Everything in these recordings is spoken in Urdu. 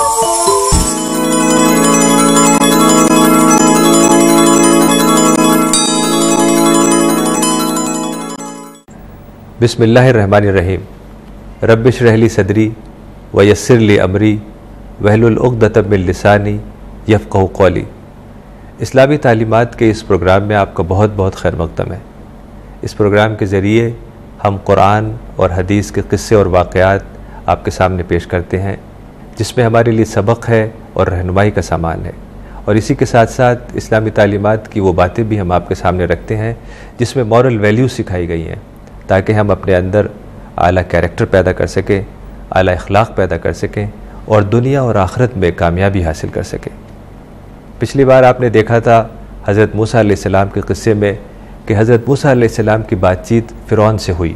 بسم اللہ الرحمن الرحیم رب اشرح لی صدری ویسر لی امری واحلل عقدۃ من لسانی یفقہوا قولی۔ اسلامی تعلیمات کے اس پروگرام میں آپ کا بہت بہت خیر مقدم ہے۔ اس پروگرام کے ذریعے ہم قرآن اور حدیث کے قصے اور واقعات آپ کے سامنے پیش کرتے ہیں، جس میں ہمارے لیے سبق ہے اور رہنمائی کا سامان ہے، اور اسی کے ساتھ ساتھ اسلامی تعلیمات کی وہ باتیں بھی ہم آپ کے سامنے رکھتے ہیں جس میں مورل ویلیوز سکھائی گئی ہیں، تاکہ ہم اپنے اندر اعلیٰ کیریکٹر پیدا کر سکیں، اعلیٰ اخلاق پیدا کر سکیں اور دنیا اور آخرت میں کامیابی حاصل کر سکیں۔ پچھلی بار آپ نے دیکھا تھا حضرت موسیٰ علیہ السلام کے قصے میں کہ حضرت موسیٰ علیہ السلام کی بات چیت فرعون سے ہوئی۔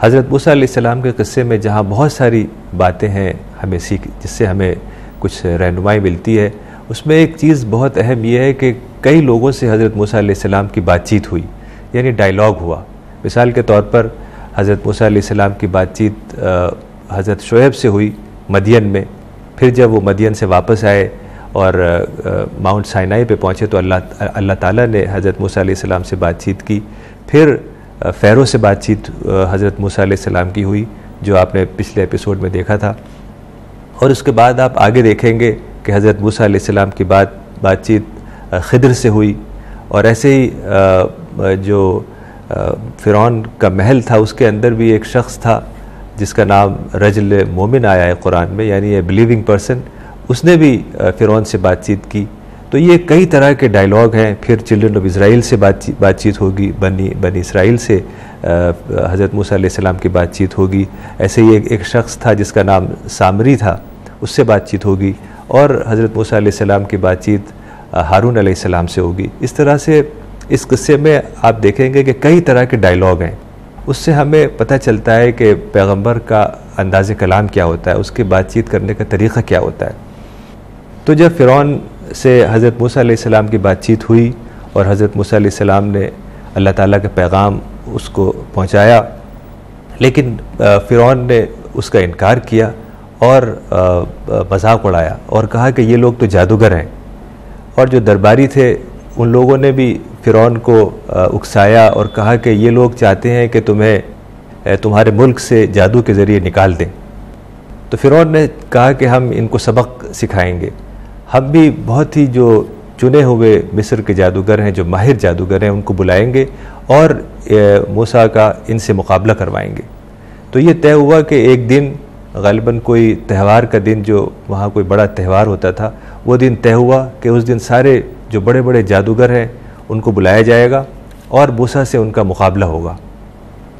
حضرت موسیٰ علیہ السلام کے قصے میں جہاں بہت ساری باتیں ہیں ہمیں جس سے ہمیں کچھ رہنمائی ملتی ہے، اس میں ایک چیز بہت اہم یہ ہے کہ کئی لوگوں سے حضرت موسیٰ علیہ السلام کی بات چیت ہوئی، یعنی ڈائیلاگ ہوا۔ مثال کے طور پر حضرت موسیٰ علیہ السلام کی بات چیت حضرت شعیب سے ہوئی مدین میں، پھر جب وہ مدین سے واپس آئے اور ماؤنٹ سائنائی پہ پہنچے تو اللہ تعالیٰ نے حضرت موسیٰ علیہ السلام سے بات چیت کی۔ پھر فیرو سے بات چیت حضرت موسیٰ علیہ السلام کی ہوئی، جو آپ نے پچھلے ایپیسوڈ میں دیکھا تھا، اور اس کے بعد آپ آگے دیکھیں گے کہ حضرت موسیٰ علیہ السلام کی بات چیت خضر سے ہوئی، اور ایسے ہی جو فرعون کا محل تھا اس کے اندر بھی ایک شخص تھا جس کا نام رجل مومن آیا ہے قرآن میں، یعنی اے بلیونگ پرسن، اس نے بھی فرعون سے بات چیت کی۔ تو یہ کئی طرح کے ڈائیلاگ ہیں۔ پھر چلڈرن آف اسرائیل سے بات چیت ہوگی، بنی اسرائیل سے حضرت موسیٰ علیہ السلام کی بات چیت ہوگی۔ ایسے ہی ایک شخص تھا جس کا نام سامری تھا، اس سے بات چیت ہوگی، اور حضرت موسیٰ علیہ السلام کی بات چیت ہارون علیہ السلام سے ہوگی۔ اس طرح سے اس قصے میں آپ دیکھیں گے کہ کئی طرح کے ڈائیلاگ ہیں۔ اس سے ہمیں پتہ چلتا ہے کہ پیغمبر کا انداز کلام کیا ہوتا ہے، اس کے بات چیت کرنے کا طریقہ کیا ہوتا ہے۔ تو جب فرعون سے حضرت موسیٰ علیہ السلام کی بات چیت ہوئی اور حضرت موسیٰ علیہ السلام نے اللہ تعالیٰ کا پیغام اس کو پہنچایا، لیکن فرعون نے اس کا انکار کیا اور مذاق اڑایا اور کہا کہ یہ لوگ تو جادوگر ہیں، اور جو درباری تھے ان لوگوں نے بھی فرعون کو اکسایا اور کہا کہ یہ لوگ چاہتے ہیں کہ تمہارے ملک سے جادو کے ذریعے نکال دیں۔ تو فرعون نے کہا کہ ہم ان کو سبق سکھائیں گے، ہم بھی بہت ہی جو چنے ہوئے مصر کے جادوگر ہیں، جو ماہر جادوگر ہیں، ان کو بلائیں گے اور موسیٰ کا ان سے مقابلہ کروائیں گے۔ تو یہ طے ہوا کہ ایک دن غالباً کوئی تہوار کا دن، جو وہاں کوئی بڑا تہوار ہوتا تھا، وہ دن طے ہوا کہ اس دن سارے جو بڑے بڑے جادوگر ہیں ان کو بلایا جائے گا اور موسیٰ سے ان کا مقابلہ ہوگا۔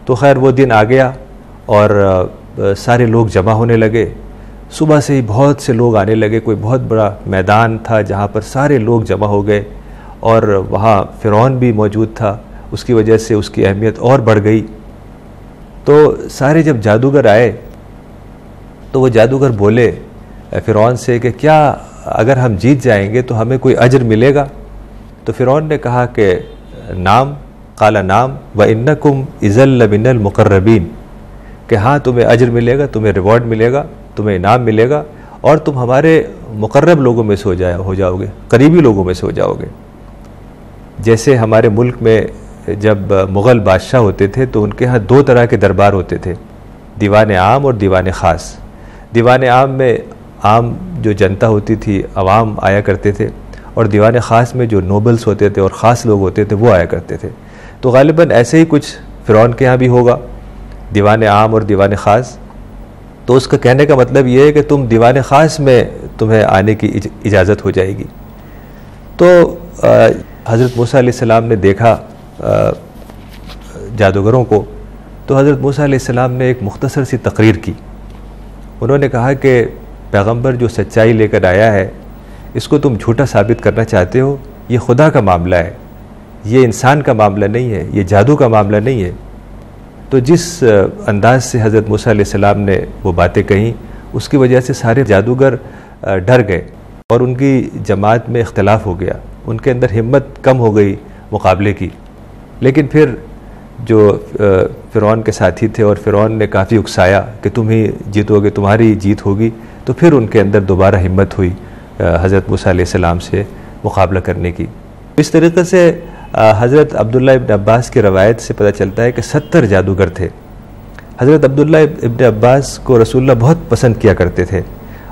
تو خیر وہ دن آ گیا اور سارے لوگ جمع ہونے لگے۔ صبح سے ہی بہت سے لوگ آنے لگے، کوئی بہت بڑا میدان تھا جہاں پر سارے لوگ جمع ہو گئے، اور وہاں فرعون بھی موجود تھا، اس کی وجہ سے اس کی اہمیت اور بڑھ گئی۔ تو سارے جب جادوگر آئے تو وہ جادوگر بولے فرعون سے کہ کیا اگر ہم جیت جائیں گے تو ہمیں کوئی اجر ملے گا؟ تو فرعون نے کہا کہ نام، قال نام وَإِنَّكُمْ إِذًا لَمِنَ الْمُقَرَّبِينَ، کہ ہاں تمہیں اجر ملے گا، تمہیں ریوارڈ ملے گا، تمہیں انعام ملے گا، اور تم ہمارے مقرب لوگوں میں سے ہو جاؤ گے، قریبی لوگوں میں سے ہو جاؤ گے۔ جیسے ہمارے ملک میں جب مغل بادشاہ ہوتے تھے تو ان کے ہاں دو طرح کے دربار ہوتے تھے، دیوان عام اور دیوان خاص۔ دیوان عام میں عام جو جنتا ہوتی تھی، عوام آیا کرتے تھے، اور دیوان خاص میں جو نوبلز ہوتے تھے اور خاص لوگ ہوتے تھے وہ آیا کرتے تھے۔ تو غالباً ایسے ہی کچھ فرعون کے ہاں بھی ہوگا، دیوان عام اور دیوان خاص۔ تو اس کا کہنے کا مطلب یہ ہے کہ تم دیوان خاص میں تمہیں آنے کی اجازت ہو جائے گی۔ تو حضرت موسیٰ علیہ السلام نے دیکھا جادوگروں کو، تو حضرت موسیٰ علیہ السلام نے ایک مختصر سی تقریر کی۔ انہوں نے کہا کہ پیغمبر جو سچائی لے کر آیا ہے، اس کو تم جھوٹا ثابت کرنا چاہتے ہو، یہ خدا کا معاملہ ہے، یہ انسان کا معاملہ نہیں ہے، یہ جادو کا معاملہ نہیں ہے۔ تو جس انداز سے حضرت موسیٰ علیہ السلام نے وہ باتیں کہیں، اس کی وجہ سے سارے جادوگر ڈر گئے اور ان کی جماعت میں اختلاف ہو گیا، ان کے اندر ہمت کم ہو گئی مقابلے کی۔ لیکن پھر جو فرعون کے ساتھی تھے اور فرعون نے کافی اکسایا کہ تم ہی جیتو گے، تمہاری جیت ہوگی، تو پھر ان کے اندر دوبارہ ہمت ہوئی حضرت موسیٰ علیہ السلام سے مقابلہ کرنے کی۔ اس طریقے سے حضرت عبداللہ ابن عباس کی روایت سے پتہ چلتا ہے کہ 70 جادوگر تھے۔ حضرت عبداللہ ابن عباس کو رسول اللہ بہت پسند کیا کرتے تھے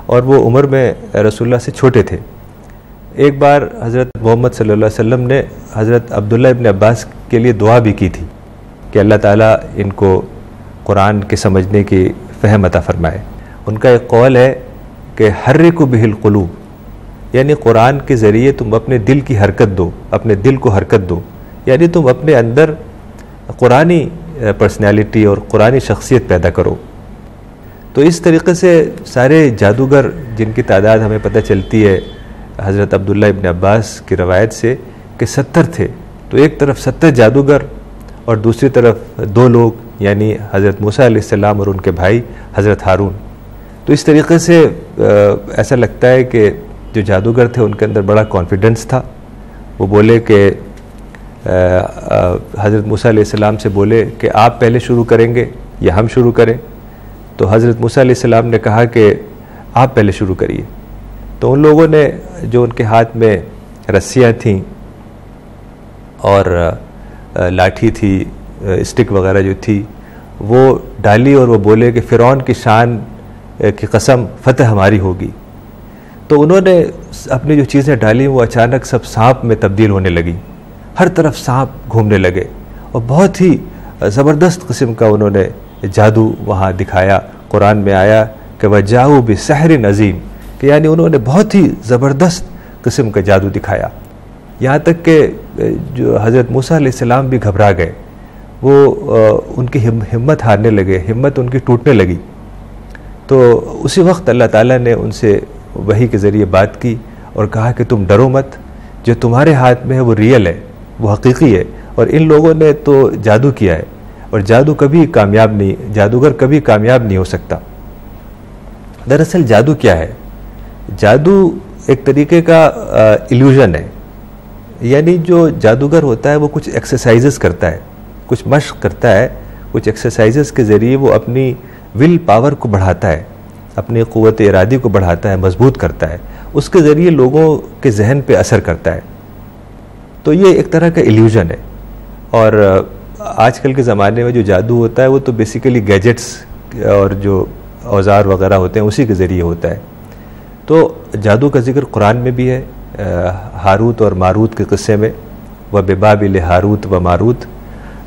اور وہ عمر میں رسول اللہ سے چھوٹے تھے۔ ایک بار حضرت محمد صلی اللہ علیہ وسلم نے حضرت عبداللہ ابن عباس کے لیے دعا بھی کی تھی کہ اللہ تعالیٰ ان کو قرآن کے سمجھنے کی فہم عطا فرمائے۔ ان کا ایک قول ہے کہ حرکوا بہ القلوب، یعنی قرآن کے ذریعے تم اپنے دل کی حرکت دو، اپنے دل کو حرکت دو، یعنی تم اپنے اندر قرآنی پرسنالٹی اور قرآنی شخصیت پیدا کرو۔ تو اس طریقے سے سارے جادوگر جن کی تعداد ہمیں پتہ چلتی ہے حضرت عبداللہ ابن عباس کی روایت سے کہ 70 تھے، تو ایک طرف 70 جادوگر اور دوسری طرف 2 لوگ یعنی حضرت موسیٰ علیہ السلام اور ان کے بھائی حضرت ہارون۔ تو اس طریقے سے ایسا لگتا ہے کہ جو جادوگر تھے ان کے اندر بڑا کانفیڈنس تھا۔ وہ بولے کہ حضرت موسیٰ علیہ السلام سے بولے کہ آپ پہلے شروع کریں گے یا ہم شروع کریں؟ تو حضرت موسیٰ علیہ السلام نے کہا کہ آپ پہلے شروع کریے۔ تو ان لوگوں نے جو ان کے ہاتھ میں رسیاں تھیں اور لاٹھی تھی، اسٹک وغیرہ جو تھی، وہ ڈالی اور وہ بولے کہ فرعون کی شان کی قسم فتح ہماری ہوگی۔ تو انہوں نے اپنی جو چیزیں ڈالی وہ اچانک سب سانپ میں تبدیل ہونے لگیں، ہر طرف سانپ گھومنے لگے اور بہت ہی زبردست قسم کا انہوں نے جادو وہاں دکھایا۔ قرآن میں آیا کہ وَجَاءُوا بِسِحْرٍ عَظِيمٍ، کہ یعنی انہوں نے بہت ہی زبردست قسم کا جادو دکھایا، یہاں تک کہ جو حضرت موسیٰ علیہ السلام بھی گھبرا گئے، وہ ان کی ہمت ہارنے لگے، ہمت ان کی ٹوٹنے لگی۔ تو اسی وقت اللہ تعالیٰ نے ان سے وحی کے ذریعے بات کی اور کہا کہ تم ڈرو مت، جو تمہارے ہاتھ میں ہے وہ ریئل ہے، وہ حقیقی ہے، اور ان لوگوں نے تو جادو کیا ہے اور جادو کبھی کامیاب نہیں، جادوگر کبھی کامیاب نہیں ہو سکتا۔ دراصل جادو کیا ہے؟ جادو ایک طریقے کا ایلیوژن ہے، یعنی جو جادوگر ہوتا ہے وہ کچھ ایکسرسائزز کرتا ہے، کچھ مشق کرتا ہے، کچھ ایکسرسائزز کے ذریعے وہ اپنی ول پاور کو بڑھاتا ہے، اپنی قوت ارادی کو بڑھاتا ہے، مضبوط کرتا ہے، اس کے ذریعے لوگوں کے ذہن پہ اثر کرتا ہے۔ تو یہ ایک طرح کا ایلیوژن ہے، اور آج کل کے زمانے میں جو جادو ہوتا ہے وہ تو بیسیکلی گیجٹس اور جو اوزار وغیرہ ہوتے ہیں اسی کے ذریعے ہوتا ہے۔ تو جادو کا ذکر قرآن میں بھی ہے، ہاروت اور ماروت کے قصے میں، وَبِبَابِلِ ہاروت و ماروت۔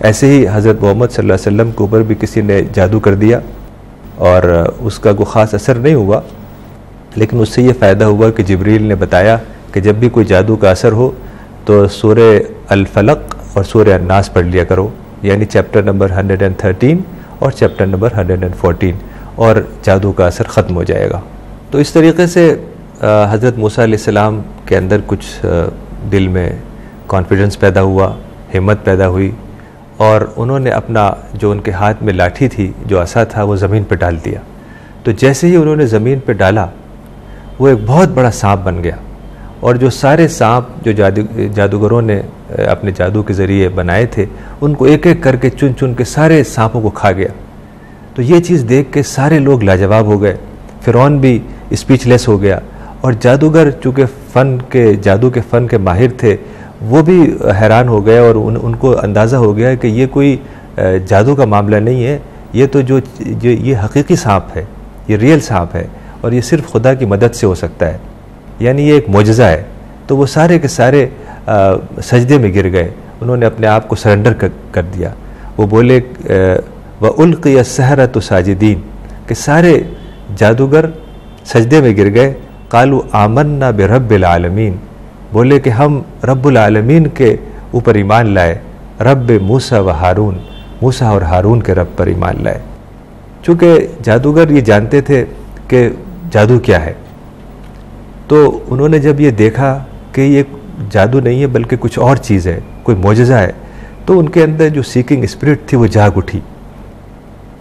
ایسے ہی حضرت محمد صلی اللہ علیہ وسلم کے اوپر بھی کسی نے جادو کر دیا اور اس کا کوئی خاص اثر نہیں ہوا، لیکن اس سے یہ فائدہ ہوا کہ جبریل نے بتایا کہ جب بھی کوئی جادو کا اثر ہو تو سورہ الفلق اور سورہ الناس پڑھ لیا کرو، یعنی چیپٹر نمبر 113 اور چیپٹر نمبر 114، اور جادو کا اثر ختم ہو جائے گا۔ تو اس طریقے سے حضرت موسیٰ علیہ السلام کے اندر کچھ دل میں کانفیڈنس پیدا ہوا، ہمت پیدا ہوئی، اور انہوں نے اپنا جو ان کے ہاتھ میں لاٹھی تھی، جو عصا تھا، وہ زمین پہ ڈال دیا۔ تو جیسے ہی انہوں نے زمین پہ ڈالا وہ ایک بہت بڑا سانپ بن گیا، اور جو سارے سانپ جو جادوگروں نے اپنے جادو کے ذریعے بنائے تھے ان کو ایک ایک کر کے چن چن کے سارے سانپوں کو کھا گیا۔ تو یہ چیز دیکھ کے سارے لوگ لاجواب ہو گئے، فرعون بھی اسپیچ لیس ہو گیا، اور جادوگر چونکہ جادو کے فن کے ماہر تھے وہ بھی حیران ہو گئے، اور ان کو اندازہ ہو گیا کہ یہ کوئی جادو کا معاملہ نہیں ہے، یہ تو جو یہ حقیقی سانپ ہے، یہ ریئل سانپ ہے، اور یہ صرف خدا کی مدد سے ہو سکتا ہے، یعنی یہ ایک معجزہ ہے۔ تو وہ سارے کے سارے سجدے میں گر گئے، انہوں نے اپنے آپ کو سرنڈر کر دیا۔ وہ بولے وَأُلْقِيَ السَّحَرَةُ سَاجِدِينَ، کہ سارے جادوگر سجدے میں گر گئے۔ قَالُوا آمَنَّا بِرَبِّ الْعَالَمِينَ، بولے کہ ہم رب العالمین کے اوپر ایمان لائے، رب موسیٰ و ہارون، موسیٰ اور ہارون کے رب پر ایمان لائے۔ چونکہ جادوگر یہ جانتے تھے کہ جادو کیا ہے، تو انہوں نے جب یہ دیکھا کہ یہ جادو نہیں ہے بلکہ کچھ اور چیز ہے، کوئی معجزہ ہے، تو ان کے اندر جو سیکنگ اسپرٹ تھی وہ جاگ اٹھی۔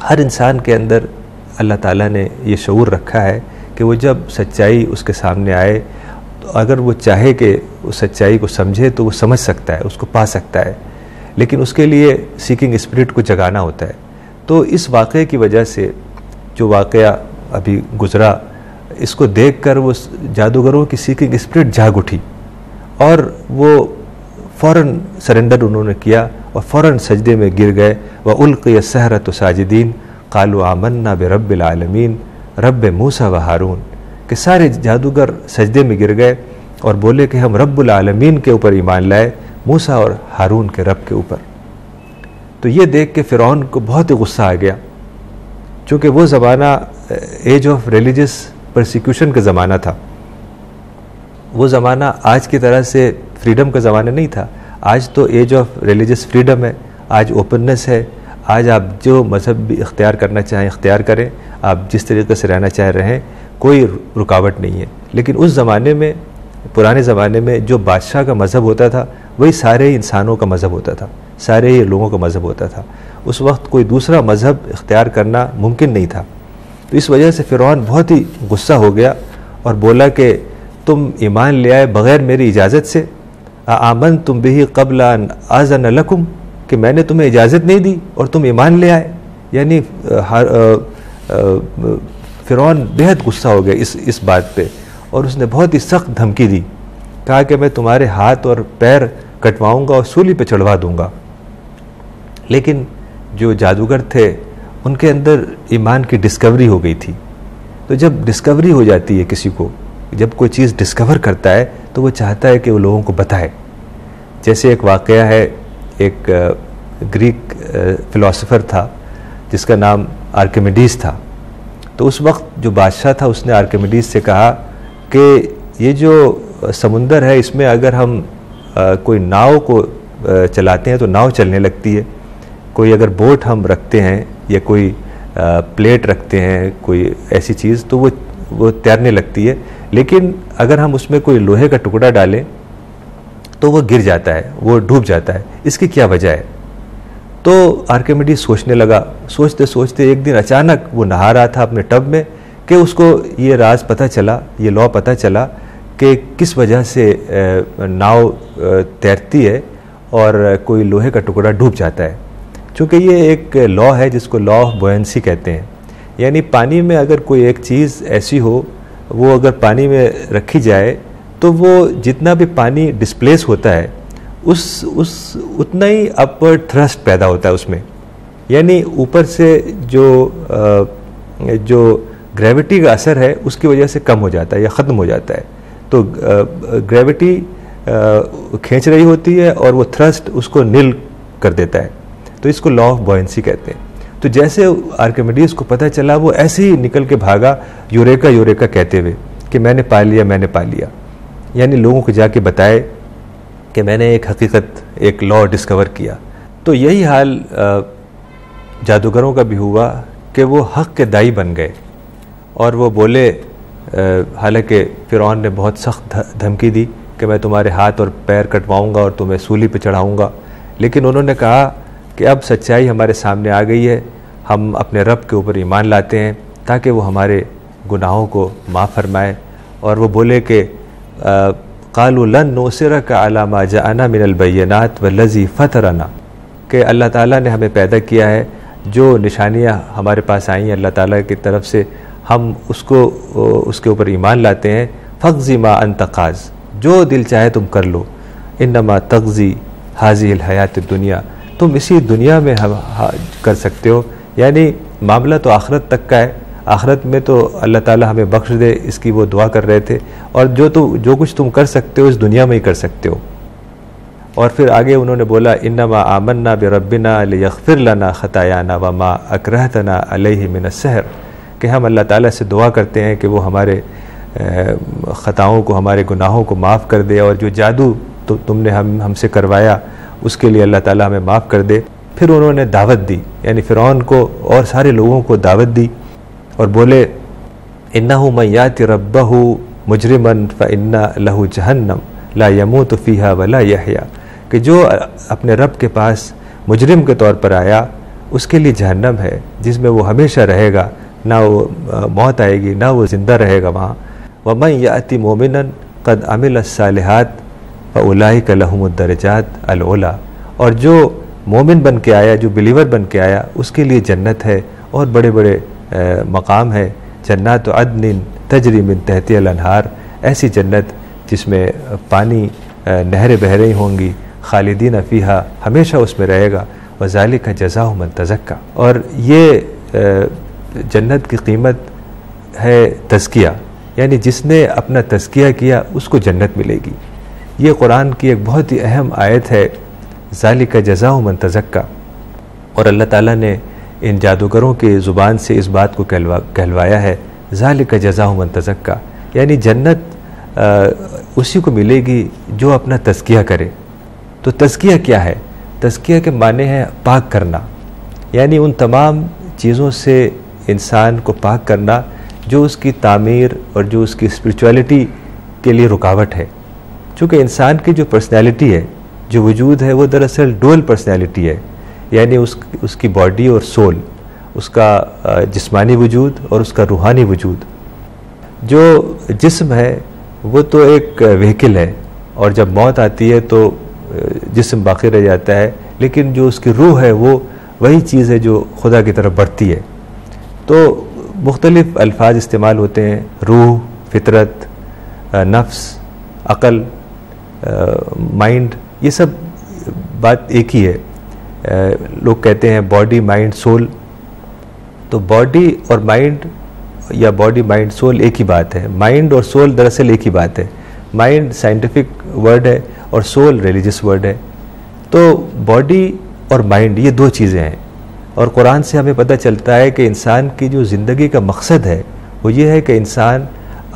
ہر انسان کے اندر اللہ تعالیٰ نے یہ شعور رکھا ہے کہ وہ جب سچائی اس کے سامنے آئے تو اگر وہ چاہے کہ اس سچائی کو سمجھے تو وہ سمجھ سکتا ہے، اس کو پا سکتا ہے، لیکن اس کے لیے سیکنگ اسپرٹ کو جگانا ہوتا ہے۔ تو اس واقعے کی وجہ سے، جو واقعہ ابھی گزرا اس کو دیکھ کر وہ جادوگروں کی سیکنگ اسپرٹ جاگ اٹھی اور وہ فوراً سرنڈر انہوں نے کیا اور فوراً سجدے میں گر گئے. وَأُلْقِيَ السَّحَرَةُ سَاجِدِينَ قَالُوا آمَنَّا بِرَبِّ الْعَالَمِينَ رب موسیٰ و ہارون، کہ سارے جادوگر سجدے میں گر گئے اور بولے کہ ہم رب العالمین کے اوپر ایمان لائے، موسیٰ اور ہارون کے رب کے اوپر. تو یہ دیکھ کے فرعون کو بہت ہی غصہ آ گیا، چونکہ وہ زمانہ ایج آف ریلیجس پرسیکیوشن کا زمانہ تھا. وہ زمانہ آج کی طرح سے فریڈم کا زمانہ نہیں تھا. آج تو ایج آف ریلیجس فریڈم ہے، آج اوپننس ہے، آج آپ جو مذہب بھی اختیار کرنا چاہیں اختیار کریں، آپ جس طریقے سے رہنا چاہ رہے ہیں، کوئی رکاوٹ نہیں ہے. لیکن اس زمانے میں، پرانے زمانے میں جو بادشاہ کا مذہب ہوتا تھا وہی سارے انسانوں کا مذہب ہوتا تھا، سارے ہی لوگوں کا مذہب ہوتا تھا. اس وقت کوئی دوسرا مذہب اختیار کرنا ممکن نہیں تھا. تو اس وجہ سے فرعون بہت ہی غصہ ہو گیا اور بولا کہ تم ایمان لے آئے بغیر میری اجازت سے. آمنتم بہ قبل ان آذن لکم، کہ میں نے تمہیں اجازت نہیں دی اور تم ایمان لے آئے. یعنی فرعون بہت غصہ ہو گیا اس بات پہ، اور اس نے بہت ہی سخت دھمکی دی. کہا کہ میں تمہارے ہاتھ اور پیر کٹواؤں گا اور سولی پہ چڑھوا دوں گا. لیکن جو جادوگر تھے ان کے اندر ایمان کی ڈسکوری ہو گئی تھی. تو جب ڈسکوری ہو جاتی ہے کسی کو، جب کوئی چیز ڈسکور کرتا ہے تو وہ چاہتا ہے کہ وہ لوگوں کو بتائے. جیسے ایک واقعہ ہے، ایک گریک فلاسفر تھا جس کا نام آرکیمیڈیز تھا. تو اس وقت جو بادشاہ تھا اس نے آرکیمیڈیز سے کہا کہ یہ جو سمندر ہے اس میں اگر ہم کوئی ناؤ کو چلاتے ہیں تو ناؤ چلنے لگتی ہے. کوئی اگر بوٹ ہم رکھتے ہیں یا کوئی پلیٹ رکھتے ہیں، کوئی ایسی چیز، تو وہ تیرنے لگتی ہے. لیکن اگر ہم اس میں کوئی لوہے کا ٹکڑا ڈالیں تو وہ گر جاتا ہے، وہ ڈوب جاتا ہے. اس کی کیا وجہ ہے؟ تو آرکیمیڈیز سوچنے لگا. سوچتے سوچتے ایک دن اچانک وہ نہا رہا تھا اپنے ٹب میں کہ اس کو یہ راز پتہ چلا، یہ لا پتہ چلا کہ کس وجہ سے ناؤ تیرتی ہے اور کوئی لوہے کا ٹکڑا ڈوب جاتا ہے. چونکہ یہ ایک لا ہے جس کو لا آف بوئنسی کہتے ہیں. یعنی پانی میں اگر کوئی ایک چیز ایسی ہو، وہ اگر پانی میں رکھی جائے تو وہ جتنا بھی پانی ڈسپلیس ہوتا ہے اتنا ہی اپورڈ تھرسٹ پیدا ہوتا ہے اس میں. یعنی اوپر سے جو گریوٹی کا اثر ہے اس کی وجہ سے کم ہو جاتا ہے یا ختم ہو جاتا ہے. تو گریوٹی کھینچ رہی ہوتی ہے اور وہ تھرسٹ اس کو نل کر دیتا ہے. تو اس کو لا آف بوئنسی کہتے ہیں. تو جیسے آرکیمیڈیز کو پتہ چلا، وہ ایسے ہی نکل کے بھاگا یوریکا یوریکا کہتے ہوئے کہ میں نے پا لیا، میں نے پا لیا. یعنی لوگوں کو جا کے بتائے کہ میں نے ایک حقیقت، ایک لا ڈسکور کیا. تو یہی حال جادوگروں کا بھی ہوا کہ وہ حق کے دائی بن گئے اور وہ بولے، حالانکہ فرعون نے بہت سخت دھمکی دی کہ میں تمہارے ہاتھ اور پیر کٹواؤں گا اور تمہیں سولی پہ چڑھاؤں گا. لیکن انہوں نے کہا کہ اب سچائی ہمارے سامنے آ گئی ہے، ہم اپنے رب کے اوپر ایمان لاتے ہیں تاکہ وہ ہمارے گناہوں کو معاف فرمائے. اور وہ بولے کہ قالوا لن نؤثرك على ما جاءنا من البينات والذي فطرنا، کہ اللہ تعالیٰ نے ہمیں پیدا کیا ہے، جو نشانیاں ہمارے پاس آئیں ہیں اللہ تعالیٰ کی طرف سے، ہم اس کے اوپر ایمان لاتے ہیں. فاقض ما انت قاض، جو دل چاہے تم کر لو. انما تقضی هذه الحیات الدنیا، تم اسی دنیا میں کر سکتے ہو. یعنی معاملہ تو آخرت تک کا ہے، آخرت میں تو اللہ تعالیٰ ہمیں بخش دے، اس کی وہ دعا کر رہے تھے. اور جو کچھ تم کر سکتے ہو اس دنیا میں ہی کر سکتے ہو. اور پھر آگے انہوں نے بولا انما آمنا بربنا لیغفر لنا خطایانا وما اکرہتنا علیہ من السحر، کہ ہم اللہ تعالیٰ سے دعا کرتے ہیں کہ وہ ہمارے خطاؤں کو، ہمارے گناہوں کو معاف کر دے، اور جو جادو تم نے ہم سے کروایا اس کے لیے اللہ تعالیٰ ہمیں معاف کر دے. پھر انہوں نے دعوت دی، یعنی فرعون کو اور سارے لوگوں کو دعوت دی اور بولے انہ من یأتی ربہ مجرما فإن لہ جہنم لا یموت فیہا ولا یحیا، کہ جو اپنے رب کے پاس مجرم کے طور پر آیا اس کے لیے جہنم ہے جس میں وہ ہمیشہ رہے گا، نہ وہ موت آئے گی نہ وہ زندہ رہے گا وہاں. ومن یأتی مومنا قد عمل الصالحات فاولئک لهم الدرجات العلی، اور جو مومن بن کے آیا، جو بلیور بن کے آیا، اس کے لیے جنت ہے اور بڑے بڑے مقام ہے. جنات عدن تجری من تحتها الانہار، ایسی جنت جس میں پانی نہریں بہہ رہی ہوں گی، خالدین فیہا، ہمیشہ اس میں رہے گا، وذالک جزاء من تزکا، اور یہ جنت کی قیمت ہے تزکیہ، یعنی جس نے اپنا تزکیہ کیا اس کو جنت ملے گی۔ یہ قرآن کی ایک بہت ہی اہم آیت ہے، ذالک جزاء من تزکا، اور اللہ تعالیٰ نے ان جادوگروں کے زبان سے اس بات کو کہلوایا ہے، ذالک جزاء من تزکا، یعنی جنت اسی کو ملے گی جو اپنا تزکیہ کرے۔ تو تزکیہ کیا ہے؟ تزکیہ کے معنی ہے پاک کرنا، یعنی ان تمام چیزوں سے انسان کو پاک کرنا جو اس کی تعمیر اور جو اس کی اسپریچولیٹی کے لیے رکاوٹ ہے۔ چونکہ انسان کی جو پرسنالٹی ہے، جو وجود ہے، وہ دراصل ڈوئل پرسنالٹی ہے، یعنی اس کی باڈی اور سول، اس کا جسمانی وجود اور اس کا روحانی وجود۔ جو جسم ہے وہ تو ایک وہیکل ہے، اور جب موت آتی ہے تو جسم باقی رہ جاتا ہے، لیکن جو اس کی روح ہے وہ وہی چیز ہے جو خدا کی طرف بڑھتی ہے۔ تو مختلف الفاظ استعمال ہوتے ہیں، روح، فطرت، نفس، عقل، مائنڈ، یہ سب بات ایک ہی ہے۔ لوگ کہتے ہیں باڈی، مائنڈ، سول، تو باڈی اور مائنڈ یا باڈی، مائنڈ، سول ایک ہی بات ہے۔ مائنڈ اور سول دراصل ایک ہی بات ہے۔ مائنڈ سائنٹیفک ورڈ ہے اور سول ریلیجس ورڈ ہے۔ تو باڈی اور مائنڈ یہ دو چیزیں ہیں، اور قرآن سے ہمیں پتہ چلتا ہے کہ انسان کی جو زندگی کا مقصد ہے وہ یہ ہے کہ انسان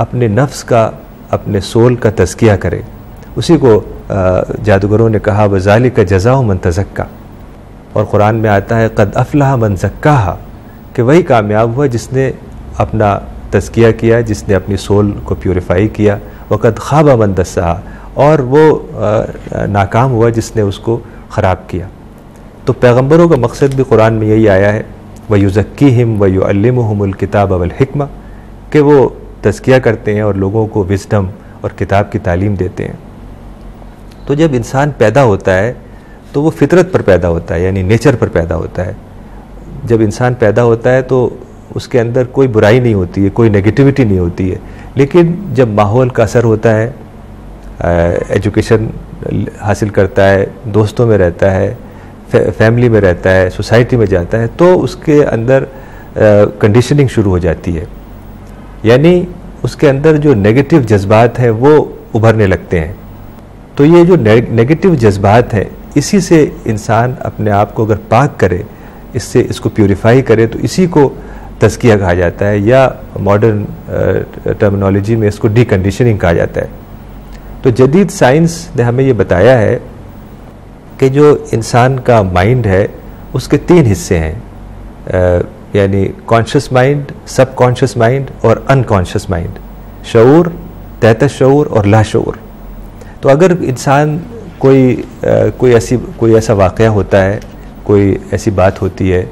اپنے نفس کا، اپنے سول کا تزکیہ کرے۔ اسی کو جادوگروں نے کہا وَذَلِكَ جَزَاءُ مَن تَزَكَّىٰ، اور قرآن میں آتا ہے قَدْ أَفْلَحَ مَن زَكَّاهَا، کہ وہی کامیاب ہوا جس نے اپنا تزکیہ کیا، جس نے اپنی سول کو پیوریفائی کیا، وَقَدْ خَابَ مَن دَسَّاهَا، اور وہ ناکام ہوا جس نے اس کو خراب کیا۔ تو پیغمبروں کا مقصد بھی قرآن میں یہی آیا ہے، وَيُزَكِّيهِمْ وَيُعَلِّمُهُمُ الْكِتَابَ وَالْحِكْمَةَ، کہ وہ تزکیہ کرتے ہیں اور لوگوں کو وزڈم اور کتاب کی تعلیم دیتے ہیں۔ تو جب انسان پیدا ہوتا ہے تو وہ فطرت پر پیدا ہوتا ہے، یعنی نیچر پر پیدا ہوتا ہے۔ جب انسان پیدا ہوتا ہے تو اس کے اندر کوئی برائی نہیں ہوتی ہے، کوئی نگیٹیوٹی نہیں ہوتی ہے، لیکن جب ماحول کا اثر ہوتا ہے، ایجوکیشن حاصل کرتا ہے، دوستوں میں رہتا ہے، فیملی میں رہتا ہے، سوسائٹی میں جاتا ہے، تو اس کے اندر کنڈیشننگ شروع ہو جاتی ہے، یعنی اس کے اندر جو نیگیٹو جذبات ہیں وہ ابھرنے لگتے ہیں۔ تو یہ جو نیگیٹو جذبات ہیں، اسی سے انسان اپنے آپ کو اگر پاک کرے، اس کو پیوریفائی کرے، تو اسی کو تزکیہ کہا جاتا ہے، یا ماڈرن ٹرمنالوجی میں اس کو ڈی کنڈیشننگ کہا جاتا ہے۔ تو جدید سائنس نے ہمیں یہ بتایا ہے کہ جو انسان کا مائنڈ ہے اس کے 3 حصے ہیں، یعنی کانشیس مائنڈ، سب کانشیس مائنڈ اور ان کانشیس مائنڈ، شعور، تحت شعور اور لا شعور۔ تو اگر انسان کوئی ایسا واقعہ ہوتا ہے، کوئی ایسی بات ہوتی ہے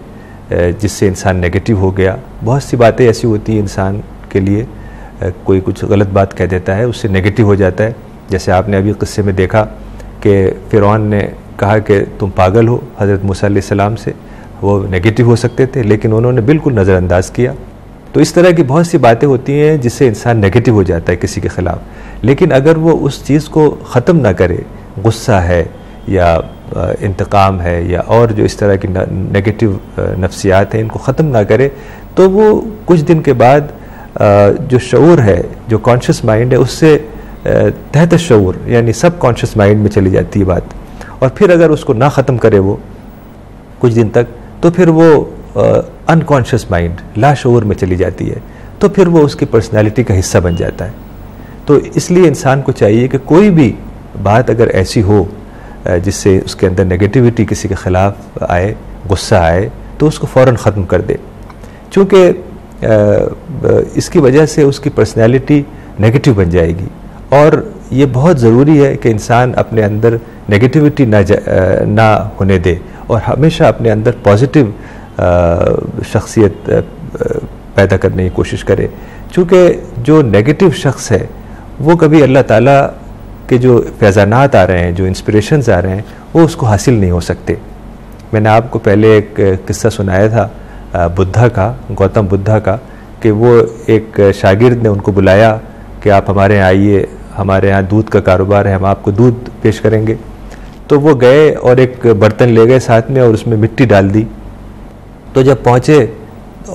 جس سے انسان نیگیٹو ہو گیا، بہت سی باتیں ایسی ہوتی ہیں انسان کے لیے، کوئی کچھ غلط بات کہہ دیتا ہے، اس سے نیگیٹو ہو جاتا ہے۔ جیسے آپ نے ابھی قصے میں دیکھا کہ فرعون نے کہا کہ تم پاگل ہو حضرت موسیٰ علیہ السلام سے، وہ نیگیٹو ہو سکتے تھے لیکن انہوں نے بالکل نظر انداز کیا۔ تو اس طرح کی بہت سی باتیں ہوتی ہیں جس سے انسان نیگیٹو ہو جاتا ہے کسی کے خلاف، لیکن اگر وہ اس چیز کو ختم نہ کرے، غصہ ہے یا انتقام ہے یا اور جو اس طرح کی نیگیٹو نفسیات ہیں، ان کو ختم نہ کرے، تو وہ کچھ دن کے بعد جو شعور ہے، جو کانشیس مائنڈ ہے، اس سے تحت شعور یعنی سب کانشیس مائنڈ میں چلی جاتی ہے بات، اور پھر اگر اس کو نہ ختم کرے وہ کچھ دن تک، تو پھر وہ ان کانشیس مائنڈ، لا شعور میں چلی جاتی ہے، تو پھر وہ اس کی پرسنالٹی کا حصہ بن جاتا ہے۔ تو اس لیے انسان کو چاہیے کہ کوئی بھی بات اگر ایسی ہو جس سے اس کے اندر نیگیٹیوٹی کسی کے خلاف آئے، غصہ آئے، تو اس کو فوراً ختم کر دے، چونکہ اس کی وجہ سے اس کی پرسنالٹی نیگیٹو بن جائے گی۔ اور یہ بہت ضروری ہے کہ انسان اپنے اندر نیگیٹیوٹی نہ ہونے دے اور ہمیشہ اپنے اندر پازیٹیو شخصیت پیدا کرنے کی کوشش کرے، چونکہ جو نیگیٹو شخص ہے وہ کبھی اللہ تعالیٰ کے جو فیضانات آ رہے ہیں، جو انسپریشنز آ رہے ہیں، وہ اس کو حاصل نہیں ہو سکتے۔ میں نے آپ کو پہلے ایک قصہ سنایا تھا بدھا کا، گوتم بدھا کا، کہ وہ ایک شاگرد نے ان کو بلایا کہ آپ ہمارے یہاں آئیے، ہمارے یہاں دودھ کا کاروبار ہے، ہم آپ کو دودھ پیش کریں گے۔ تو وہ گئے اور ایک برتن لے گئے ساتھ میں اور اس میں مٹی ڈال دی۔ تو جب پہنچے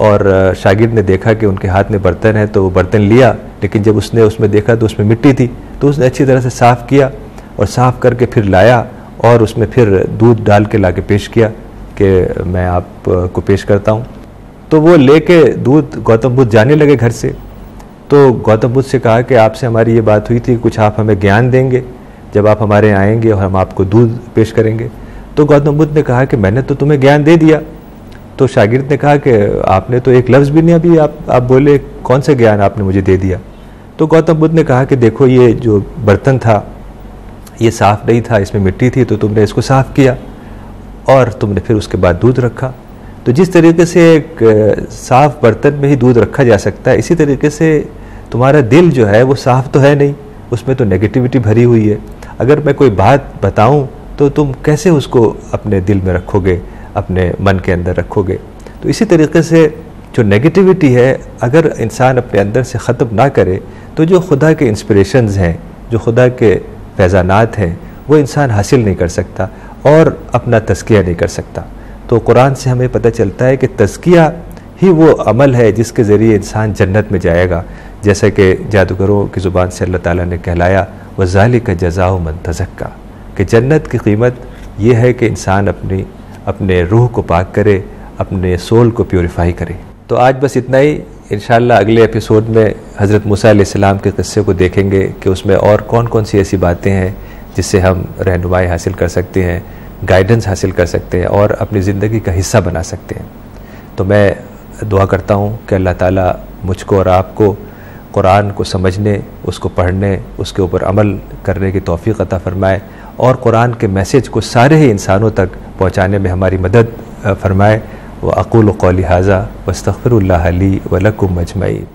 اور شاگرد نے دیکھا کہ ان کے ہاتھ میں برتن ہے تو وہ برتن لیا، لیکن جب اس نے اس میں دیکھا تو اس میں مٹی تھی، تو اس نے اچھی طرح سے صاف کیا اور صاف کر کے پھر لایا اور اس میں پھر دودھ ڈال کے لا کے پیش کیا کہ میں آپ کو پیش کرتا ہوں۔ تو وہ لے کے دودھ گوتم بدھ جانے لگے گھر سے۔ تو گوتم بدھ سے کہا کہ آپ سے ہماری یہ بات ہوئی تھی، کچھ آپ ہمیں گیان دیں گے جب آپ ہمارے یہاں آئیں گے اور ہم آپ کو دودھ پیش کریں گے۔ تو گوتم بدھ نے کہا کہ میں نے تو تمہیں گیان دے دیا۔ تو شاگرد نے کہا کہ آپ نے تو ایک لفظ بھی نہیں ابھی آپ بولے، کون سا گیان آپ نے مجھے دے دیا؟ تو گوتم بدھ نے کہا کہ دیکھو یہ جو برتن تھا یہ صاف نہیں تھا، اس میں مٹی تھی، تو تم نے اس کو صاف کیا اور تم نے پھر اس کے بعد دودھ رکھا۔ تو جس طریقے سے ایک صاف برتن میں ہی دودھ رکھا جا سکتا ہے، اسی طریقے سے تمہارا دل جو ہے وہ صاف تو ہے نہیں، اس میں تو نیگیٹیوٹی بھری ہوئی ہے۔ اگر میں کوئی بات بتاؤں تو تم کیسے اس کو اپنے دل میں رکھو گے، اپنے من کے اندر رکھو گے؟ تو اسی طریقے سے جو نیگیٹیوٹی ہے اگر انسان اپنے اندر سے ختم نہ کرے تو جو خدا کے انسپریشنز ہیں، جو خدا کے فیضانات ہیں، وہ انسان حاصل نہیں کر سکتا اور اپنا تزکیہ نہیں کر سکتا۔ تو قرآن سے ہمیں پتہ چلتا ہے کہ تزکیہ ہی وہ عمل ہے جس کے ذریعے انسان جنت میں جائے گا، جیسا کہ جادوگروں کی زبان سے اللہ تعالیٰ نے کہلایا وَذَلِكَ جَزَاءُ مَن تَزَكَّىٰ، کہ جنت کی قیمت یہ ہے کہ انسان اپنے روح کو پاک کرے، اپنے سول کو پیوریفائی کرے۔ تو آج بس اتنا ہی، انشاءاللہ اگلے ایپیسوڈ میں حضرت موسیٰ علیہ السلام کے قصے کو دیکھیں گے کہ اس میں اور کون کون سی ایسی باتیں ہیں جس سے ہم رہنمائی حاصل کر سکتے ہیں، گائیڈنس حاصل کر سکتے ہیں اور اپنی زندگی کا حصہ بنا سکتے ہیں۔ تو میں دعا کرتا ہوں کہ اللہ تعالیٰ مجھ کو اور آپ کو قرآن کو سمجھنے، اس کو پڑھنے، اس کے اوپر عمل کرنے کی توفیق عطا فرمائے اور قرآن کے میسیج کو سارے ہی انسانوں تک پہنچانے میں ہماری مدد فرمائے۔ وَأَقُولُ قَوْلِي هَٰذَا وَاسْتَغْفِرُ اللَّهَ لِي وَلَكُمْ أَجْمَعِينَ۔